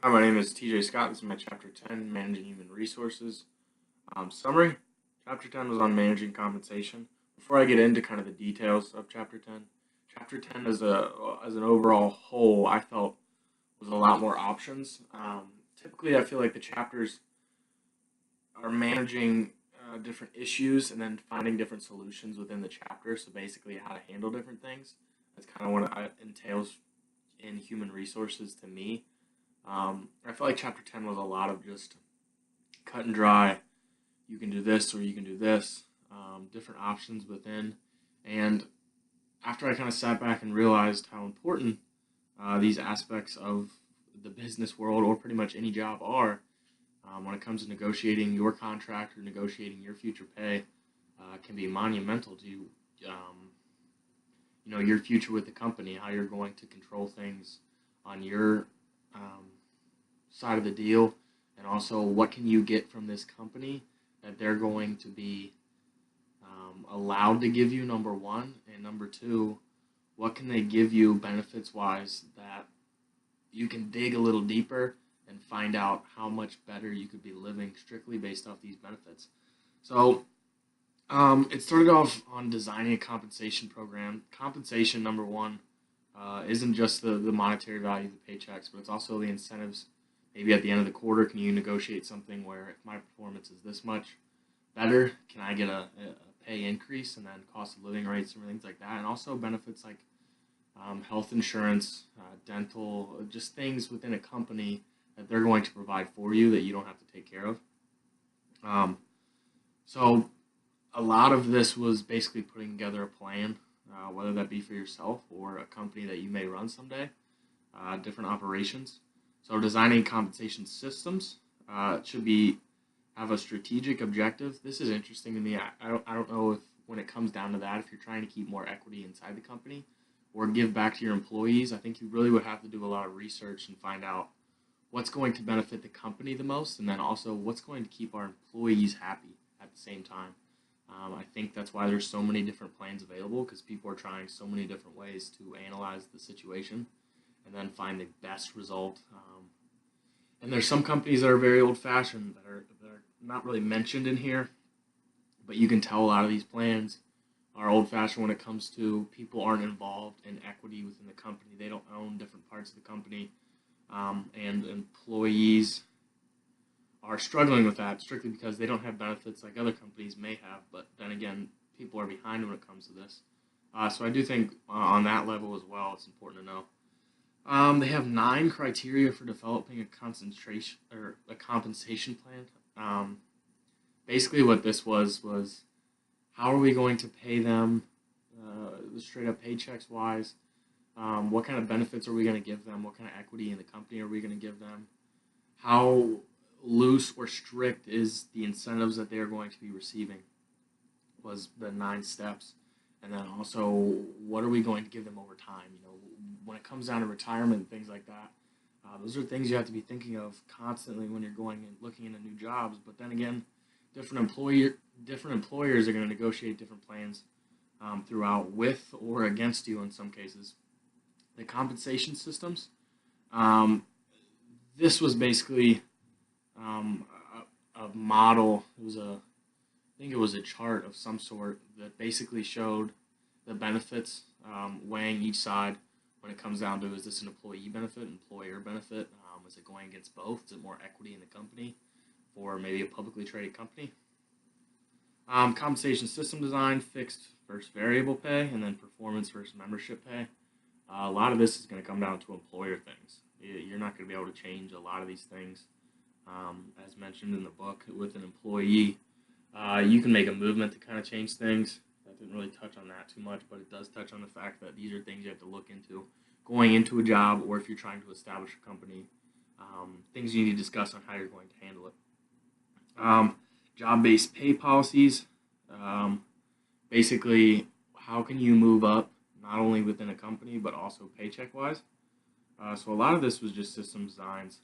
Hi, my name is TJ Scott. This is my Chapter 10, Managing Human Resources. Summary. Chapter 10 was on managing compensation. Before I get into kind of the details of Chapter 10 as an overall whole, I felt was a lot more options. Typically, I feel like the chapters are managing different issues and then finding different solutions within the chapter. So basically, how to handle different things. That's kind of what it entails in human resources to me. I felt like chapter 10 was a lot of just cut and dry. You can do this or you can do this, different options within. And after I kind of sat back and realized how important these aspects of the business world or pretty much any job are when it comes to negotiating your contract or negotiating your future pay, can be monumental to your future with the company, how you're going to control things on your side of the deal, and also what can you get from this company that they're going to be allowed to give you, number one, and number two, what can they give you benefits wise that you can dig a little deeper and find out how much better you could be living strictly based off these benefits. So it started off on designing a compensation program. Compensation, number one, isn't just the monetary value of the paychecks, but it's also the incentives. Maybe at the end of the quarter, can you negotiate something where if my performance is this much better, can I get a pay increase, and then cost of living rates and things like that, and also benefits like health insurance, dental, just things within a company that they're going to provide for you that you don't have to take care of. So a lot of this was basically putting together a plan, whether that be for yourself or a company that you may run someday, different operations. So designing compensation systems should have a strategic objective. This is interesting to me. I don't know if when it comes down to that, if you're trying to keep more equity inside the company or give back to your employees, I think you really would have to do a lot of research and find out what's going to benefit the company the most, and then also what's going to keep our employees happy at the same time. I think that's why there's so many different plans available, because people are trying so many different ways to analyze the situation and then find the best result. And there's some companies that are very old-fashioned that are not really mentioned in here, but you can tell a lot of these plans are old-fashioned when it comes to people aren't involved in equity within the company. They don't own different parts of the company, and employees are struggling with that strictly because they don't have benefits like other companies may have. But then again, people are behind when it comes to this. So I do think on that level as well, it's important to know. They have 9 criteria for developing a concentration or a compensation plan. Basically, what this was how are we going to pay them, straight up paychecks wise? What kind of benefits are we going to give them? What kind of equity in the company are we going to give them? How loose or strict is the incentives that they are going to be receiving? Was the 9 steps. And then also, what are we going to give them over time? When it comes down to retirement and things like that, those are things you have to be thinking of constantly when you're going and looking into new jobs. But then again, different employers are going to negotiate different plans throughout, with or against you in some cases. The compensation systems. This was basically a model. I think it was a chart of some sort that basically showed the benefits, weighing each side when it comes down to, is this an employee benefit, employer benefit? Is it going against both? Is it more equity in the company for maybe a publicly traded company? Compensation system design, fixed versus variable pay, and then performance versus membership pay. A lot of this is going to come down to employer things. You're not going to be able to change a lot of these things. As mentioned in the book, with an employee, you can make a movement to kind of change things. I didn't really touch on that too much, but it does touch on the fact that these are things you have to look into going into a job, or if you're trying to establish a company, things you need to discuss on how you're going to handle it. Job-based pay policies. Basically, how can you move up not only within a company but also paycheck-wise? So a lot of this was just system designs,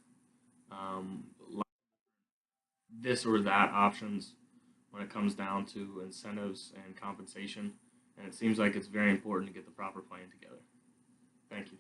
this or that options when it comes down to incentives and compensation. And it seems like it's very important to get the proper plan together. Thank you.